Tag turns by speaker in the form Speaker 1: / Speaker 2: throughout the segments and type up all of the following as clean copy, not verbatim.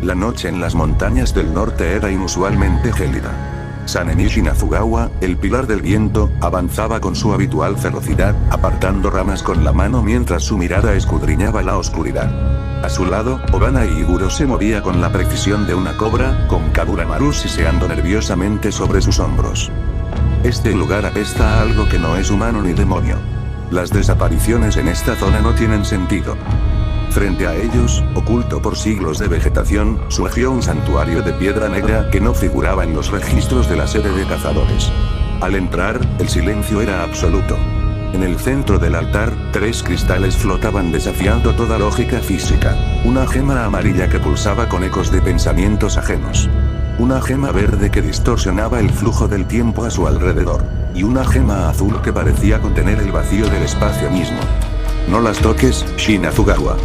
Speaker 1: La noche en las montañas del norte era inusualmente gélida. Sanemi Shinazugawa, el pilar del viento, avanzaba con su habitual ferocidad, apartando ramas con la mano mientras su mirada escudriñaba la oscuridad. A su lado, Obana Iguro se movía con la precisión de una cobra, con Kaburamaru siseando nerviosamente sobre sus hombros. Este lugar apesta a algo que no es humano ni demonio. Las desapariciones en esta zona no tienen sentido. Frente a ellos, oculto por siglos de vegetación, surgió un santuario de piedra negra que no figuraba en los registros de la sede de cazadores. Al entrar, el silencio era absoluto. En el centro del altar, 3 cristales flotaban desafiando toda lógica física. Una gema amarilla que pulsaba con ecos de pensamientos ajenos. Una gema verde que distorsionaba el flujo del tiempo a su alrededor. Y una gema azul que parecía contener el vacío del espacio mismo. No las toques, Shinazugawa.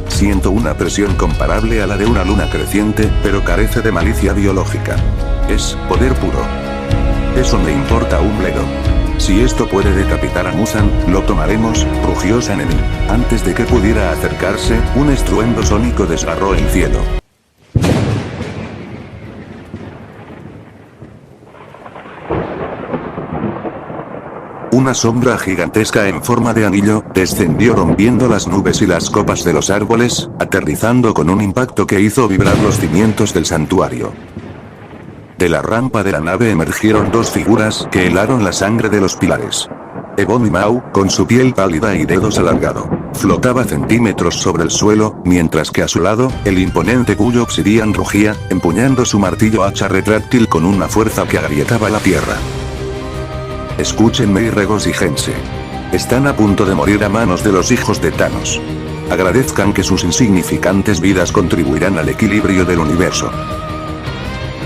Speaker 1: Siento una presión comparable a la de una luna creciente, pero carece de malicia biológica. Es poder puro. Eso me importa un bledo. Si esto puede decapitar a Musan, lo tomaremos, rugió Sanemi. Antes de que pudiera acercarse, un estruendo sónico desgarró el cielo. Una sombra gigantesca en forma de anillo, descendió rompiendo las nubes y las copas de los árboles, aterrizando con un impacto que hizo vibrar los cimientos del santuario. De la rampa de la nave emergieron 2 figuras que helaron la sangre de los pilares. Ebony Mau, con su piel pálida y dedos alargados, flotaba centímetros sobre el suelo, mientras que a su lado, el imponente Kuyo Obsidian rugía, empuñando su martillo hacha retráctil con una fuerza que agrietaba la tierra. Escúchenme y regocíjense. Están a punto de morir a manos de los hijos de Thanos. Agradezcan que sus insignificantes vidas contribuirán al equilibrio del universo.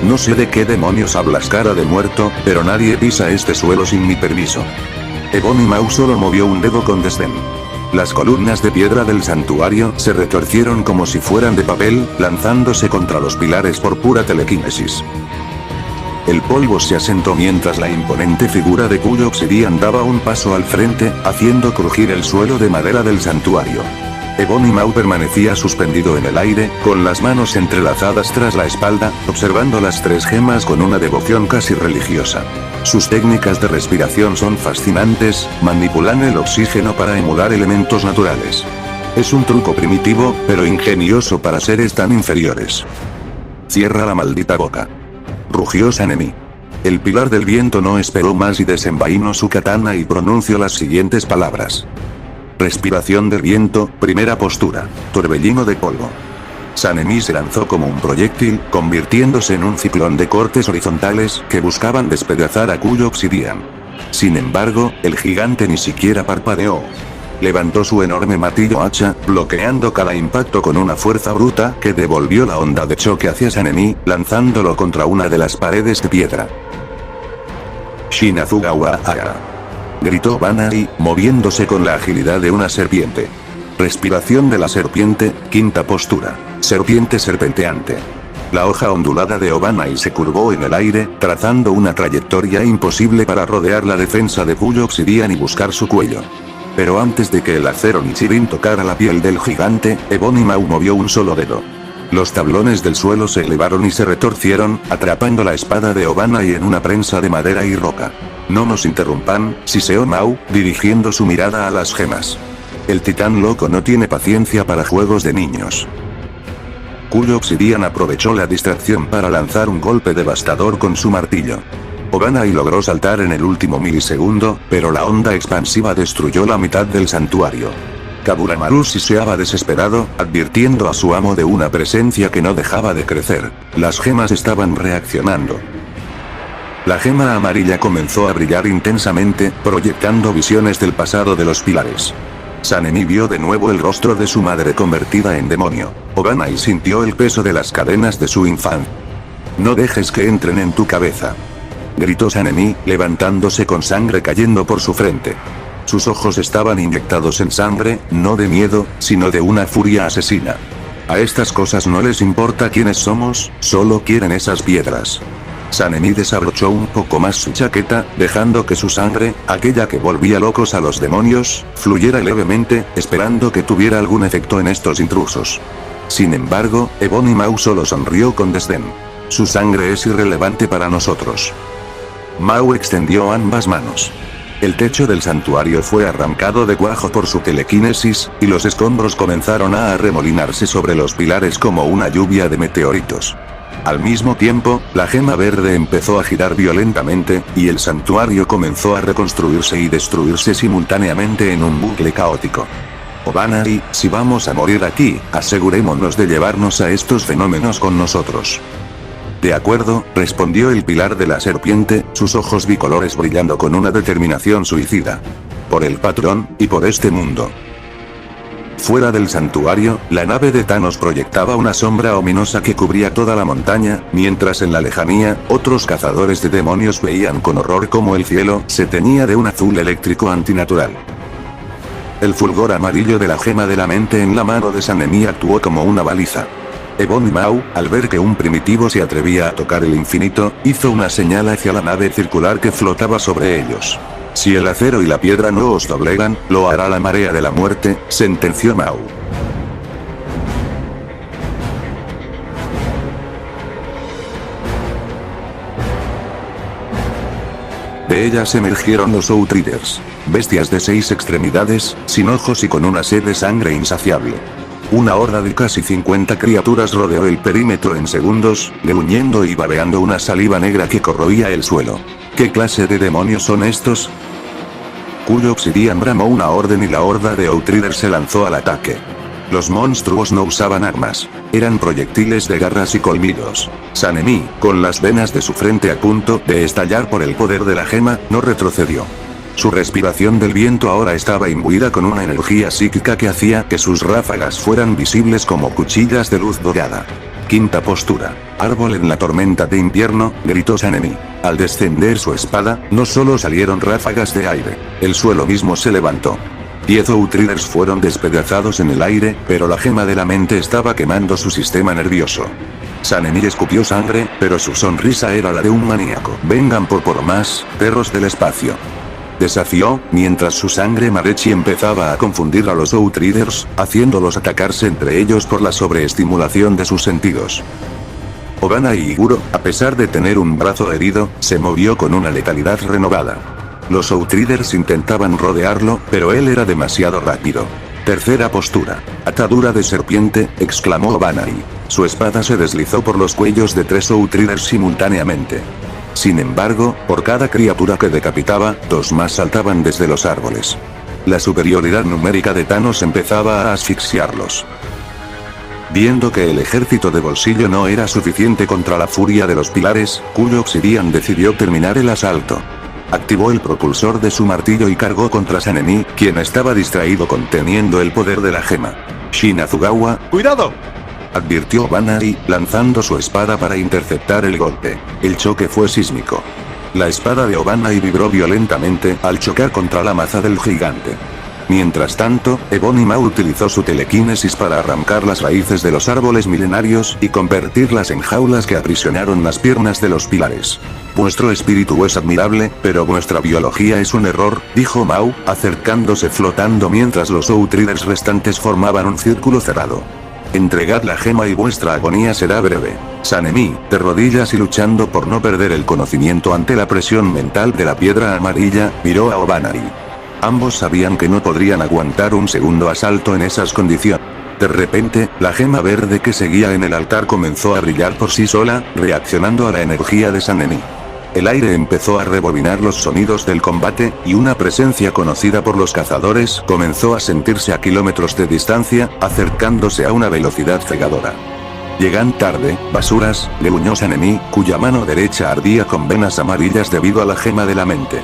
Speaker 1: No sé de qué demonios hablas, cara de muerto, pero nadie pisa este suelo sin mi permiso. Ebony Mau solo movió un dedo con desdén. Las columnas de piedra del santuario se retorcieron como si fueran de papel, lanzándose contra los pilares por pura telequinesis. El polvo se asentó mientras la imponente figura de Kuyo Obsidian daba un paso al frente, haciendo crujir el suelo de madera del santuario. Ebony Mau permanecía suspendido en el aire, con las manos entrelazadas tras la espalda, observando las 3 gemas con una devoción casi religiosa. Sus técnicas de respiración son fascinantes, manipulan el oxígeno para emular elementos naturales. Es un truco primitivo, pero ingenioso para seres tan inferiores. Cierra la maldita boca. Rugió Sanemi. El pilar del viento no esperó más y desenvainó su katana y pronunció las siguientes palabras. Respiración del viento, primera postura, torbellino de polvo. Sanemi se lanzó como un proyectil, convirtiéndose en un ciclón de cortes horizontales que buscaban despedazar a Kuyo Obsidian. Sin embargo, el gigante ni siquiera parpadeó. Levantó su enorme martillo hacha, bloqueando cada impacto con una fuerza bruta que devolvió la onda de choque hacia Sanemi, lanzándolo contra una de las paredes de piedra. Shinazugawa Aga. Gritó Banai, moviéndose con la agilidad de una serpiente. Respiración de la serpiente, quinta postura. Serpiente serpenteante. La hoja ondulada de Obanai se curvó en el aire, trazando una trayectoria imposible para rodear la defensa de Kuyo Obsidian y buscar su cuello. Pero antes de que el acero Nichirin tocara la piel del gigante, Ebony Mau movió un solo dedo. Los tablones del suelo se elevaron y se retorcieron, atrapando la espada de Obanai en una prensa de madera y roca. No nos interrumpan, siseó Mau, dirigiendo su mirada a las gemas. El titán loco no tiene paciencia para juegos de niños. Kuyo Obsidian aprovechó la distracción para lanzar un golpe devastador con su martillo. Obanai logró saltar en el último milisegundo, pero la onda expansiva destruyó la mitad del santuario. Kaburamaru siseaba desesperado, advirtiendo a su amo de una presencia que no dejaba de crecer. Las gemas estaban reaccionando. La gema amarilla comenzó a brillar intensamente, proyectando visiones del pasado de los pilares. Sanemi vio de nuevo el rostro de su madre convertida en demonio. Obanai sintió el peso de las cadenas de su infancia. No dejes que entren en tu cabeza. Gritó Sanemi, levantándose con sangre cayendo por su frente. Sus ojos estaban inyectados en sangre, no de miedo, sino de una furia asesina. A estas cosas no les importa quiénes somos, solo quieren esas piedras. Sanemi desabrochó un poco más su chaqueta, dejando que su sangre, aquella que volvía locos a los demonios, fluyera levemente, esperando que tuviera algún efecto en estos intrusos. Sin embargo, Ebony Maw solo sonrió con desdén. Su sangre es irrelevante para nosotros. Maw extendió ambas manos. El techo del santuario fue arrancado de cuajo por su telequinesis, y los escombros comenzaron a arremolinarse sobre los pilares como una lluvia de meteoritos. Al mismo tiempo, la gema verde empezó a girar violentamente, y el santuario comenzó a reconstruirse y destruirse simultáneamente en un bucle caótico. Obanai, si vamos a morir aquí, asegurémonos de llevarnos a estos fenómenos con nosotros. De acuerdo, respondió el pilar de la serpiente, sus ojos bicolores brillando con una determinación suicida. Por el patrón, y por este mundo. Fuera del santuario, la nave de Thanos proyectaba una sombra ominosa que cubría toda la montaña, mientras en la lejanía, otros cazadores de demonios veían con horror cómo el cielo se teñía de un azul eléctrico antinatural. El fulgor amarillo de la gema de la mente en la mano de Sanemi actuó como una baliza. Ebony Maw, al ver que un primitivo se atrevía a tocar el infinito, hizo una señal hacia la nave circular que flotaba sobre ellos. Si el acero y la piedra no os doblegan, lo hará la marea de la muerte, sentenció Maw. De ellas emergieron los Outriders, bestias de 6 extremidades, sin ojos y con una sed de sangre insaciable. Una horda de casi 50 criaturas rodeó el perímetro en segundos, gruñendo y babeando una saliva negra que corroía el suelo. ¿Qué clase de demonios son estos? Cuyo Obsidian bramó una orden y la horda de Outriders se lanzó al ataque. Los monstruos no usaban armas. Eran proyectiles de garras y colmillos. Sanemi, con las venas de su frente a punto de estallar por el poder de la gema, no retrocedió. Su respiración del viento ahora estaba imbuida con una energía psíquica que hacía que sus ráfagas fueran visibles como cuchillas de luz dorada. Quinta postura. Árbol en la tormenta de invierno, gritó Sanemi. Al descender su espada, no solo salieron ráfagas de aire, el suelo mismo se levantó. 10 Outriders fueron despedazados en el aire, pero la gema de la mente estaba quemando su sistema nervioso. Sanemi escupió sangre, pero su sonrisa era la de un maníaco. Vengan por más, perros del espacio. Desafió, mientras su sangre Marechi empezaba a confundir a los Outriders, haciéndolos atacarse entre ellos por la sobreestimulación de sus sentidos. Obanai y Iguro, a pesar de tener un brazo herido, se movió con una letalidad renovada. Los Outriders intentaban rodearlo, pero él era demasiado rápido. Tercera postura. Atadura de serpiente, exclamó Obanai. Su espada se deslizó por los cuellos de 3 Outriders simultáneamente. Sin embargo, por cada criatura que decapitaba, 2 más saltaban desde los árboles. La superioridad numérica de Thanos empezaba a asfixiarlos. Viendo que el ejército de bolsillo no era suficiente contra la furia de los pilares, Cuyo Obsidian decidió terminar el asalto. Activó el propulsor de su martillo y cargó contra Sanemi, quien estaba distraído conteniendo el poder de la gema. Shin Azugawa, ¡cuidado!, advirtió Obanai, lanzando su espada para interceptar el golpe. El choque fue sísmico. La espada de Obanai vibró violentamente al chocar contra la maza del gigante. Mientras tanto, Ebony Maw utilizó su telequinesis para arrancar las raíces de los árboles milenarios y convertirlas en jaulas que aprisionaron las piernas de los pilares. Vuestro espíritu es admirable, pero vuestra biología es un error, dijo Maw, acercándose flotando mientras los Outriders restantes formaban un círculo cerrado. Entregad la gema y vuestra agonía será breve. Sanemi, de rodillas y luchando por no perder el conocimiento ante la presión mental de la piedra amarilla, miró a Obanai. Ambos sabían que no podrían aguantar un segundo asalto en esas condiciones. De repente, la gema verde que seguía en el altar comenzó a brillar por sí sola, reaccionando a la energía de Sanemi. El aire empezó a rebobinar los sonidos del combate, y una presencia conocida por los cazadores comenzó a sentirse a kilómetros de distancia, acercándose a una velocidad cegadora. Llegan tarde, basuras, gruñó Sanemi, cuya mano derecha ardía con venas amarillas debido a la gema de la mente.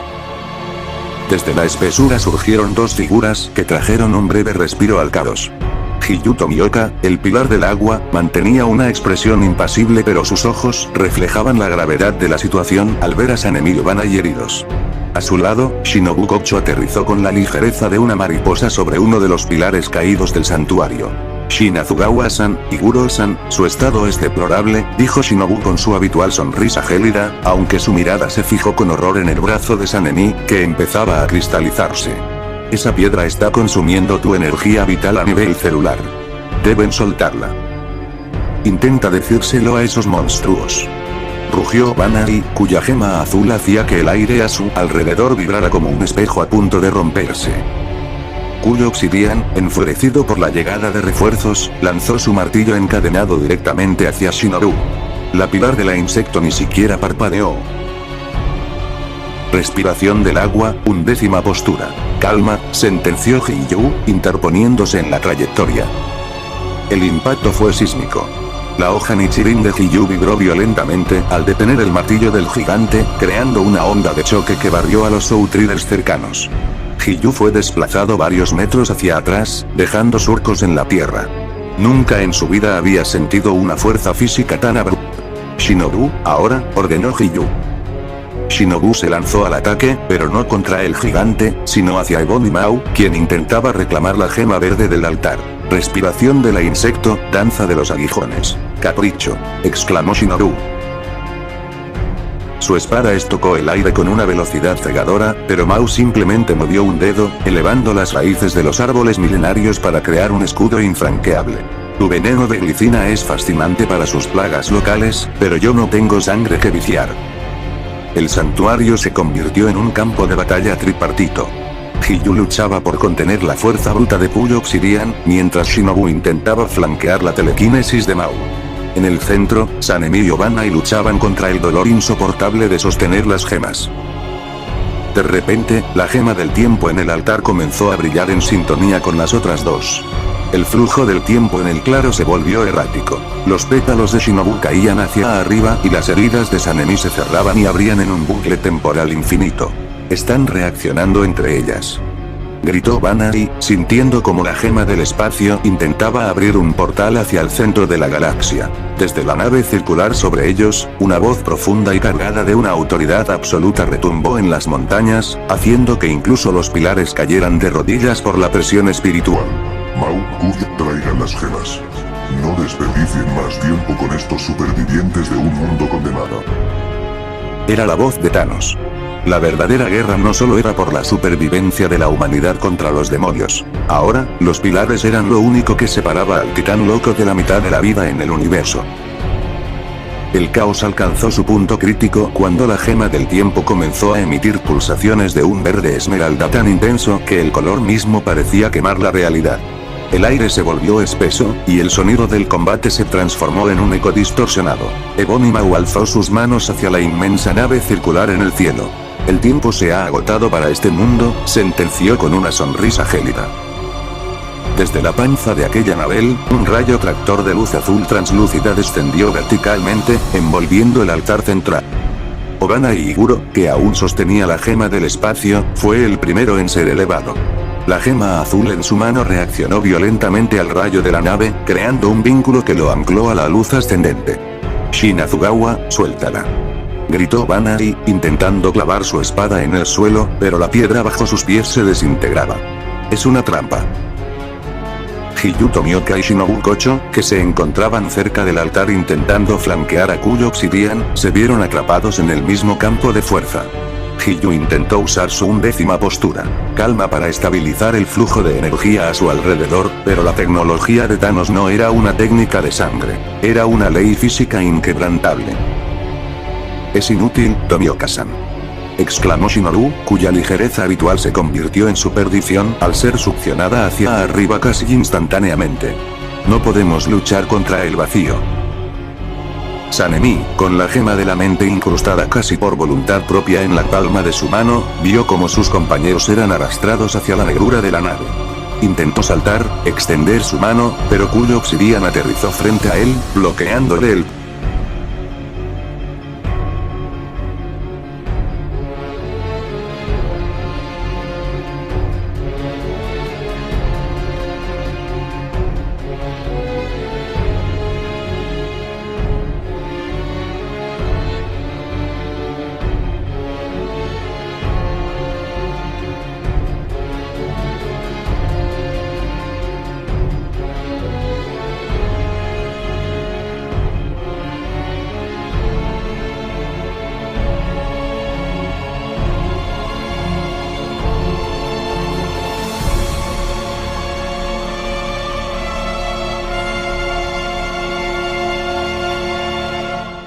Speaker 1: Desde la espesura surgieron 2 figuras que trajeron un breve respiro al caos. Hiyuto Mioka, el pilar del agua, mantenía una expresión impasible, pero sus ojos reflejaban la gravedad de la situación al ver a Sanemi y Obanai heridos. A su lado, Shinobu Kocho aterrizó con la ligereza de una mariposa sobre uno de los pilares caídos del santuario. Shin Azugawa-san, Iguro-san, su estado es deplorable, dijo Shinobu con su habitual sonrisa gélida, aunque su mirada se fijó con horror en el brazo de Sanemi, que empezaba a cristalizarse. Esa piedra está consumiendo tu energía vital a nivel celular. Deben soltarla. Intenta decírselo a esos monstruos. Rugió Banai, cuya gema azul hacía que el aire a su alrededor vibrara como un espejo a punto de romperse. Cuyo Obsidian, enfurecido por la llegada de refuerzos, lanzó su martillo encadenado directamente hacia Shinobu. La pilar de la insecto ni siquiera parpadeó. Respiración del agua, 11ª postura. Calma, sentenció Hiyuu, interponiéndose en la trayectoria. El impacto fue sísmico. La hoja Nichirin de Hiyuu vibró violentamente al detener el martillo del gigante, creando una onda de choque que barrió a los Outriders cercanos. Hiyuu fue desplazado varios metros hacia atrás, dejando surcos en la tierra. Nunca en su vida había sentido una fuerza física tan abrupta. Shinobu, ahora, ordenó Hiyuu. Shinobu se lanzó al ataque, pero no contra el gigante, sino hacia Ebony Maw, quien intentaba reclamar la gema verde del altar. Respiración de la insecto, danza de los aguijones. Capricho, exclamó Shinobu. Su espada estocó el aire con una velocidad cegadora, pero Maw simplemente movió un dedo, elevando las raíces de los árboles milenarios para crear un escudo infranqueable. Tu veneno de glicina es fascinante para sus plagas locales, pero yo no tengo sangre que viciar. El santuario se convirtió en un campo de batalla tripartito. Hiyuu luchaba por contener la fuerza bruta de Puyo Obsidian, mientras Shinobu intentaba flanquear la telequinesis de Maw. En el centro, Sanemi y Banai luchaban contra el dolor insoportable de sostener las gemas. De repente, la gema del tiempo en el altar comenzó a brillar en sintonía con las otras dos. El flujo del tiempo en el claro se volvió errático. Los pétalos de Shinobu caían hacia arriba y las heridas de Sanemi se cerraban y abrían en un bucle temporal infinito. Están reaccionando entre ellas. Gritó Banai, sintiendo como la gema del espacio intentaba abrir un portal hacia el centro de la galaxia. Desde la nave circular sobre ellos, una voz profunda y cargada de una autoridad absoluta retumbó en las montañas, haciendo que incluso los pilares cayeran de rodillas por la presión espiritual.
Speaker 2: Maw, Kuya, traigan las gemas. No desperdicien más tiempo con estos supervivientes de un mundo condenado.
Speaker 1: Era la voz de Thanos. La verdadera guerra no solo era por la supervivencia de la humanidad contra los demonios. Ahora, los pilares eran lo único que separaba al titán loco de la mitad de la vida en el universo. El caos alcanzó su punto crítico cuando la gema del tiempo comenzó a emitir pulsaciones de un verde esmeralda tan intenso que el color mismo parecía quemar la realidad. El aire se volvió espeso, y el sonido del combate se transformó en un eco distorsionado. Ebony Maw alzó sus manos hacia la inmensa nave circular en el cielo. El tiempo se ha agotado para este mundo, sentenció con una sonrisa gélida. Desde la panza de aquella nave, un rayo tractor de luz azul translúcida descendió verticalmente, envolviendo el altar central. Obana Iguro, que aún sostenía la gema del espacio, fue el primero en ser elevado. La gema azul en su mano reaccionó violentamente al rayo de la nave, creando un vínculo que lo ancló a la luz ascendente. Shinazugawa, suéltala. Gritó Banai, intentando clavar su espada en el suelo, pero la piedra bajo sus pies se desintegraba. Es una trampa. Hiyuu Tomioka y Shinobu Kocho, que se encontraban cerca del altar intentando flanquear a Kuyo Obsidian, se vieron atrapados en el mismo campo de fuerza. Hiyuu intentó usar su 11ª postura, calma, para estabilizar el flujo de energía a su alrededor, pero la tecnología de Thanos no era una técnica de sangre, era una ley física inquebrantable. Es inútil, Tomioka-san, exclamó Shinobu, cuya ligereza habitual se convirtió en su perdición al ser succionada hacia arriba casi instantáneamente. No podemos luchar contra el vacío. Sanemi, con la gema de la mente incrustada casi por voluntad propia en la palma de su mano, vio como sus compañeros eran arrastrados hacia la negrura de la nave. Intentó saltar, extender su mano, pero Kuyo Obsidian aterrizó frente a él, bloqueándole el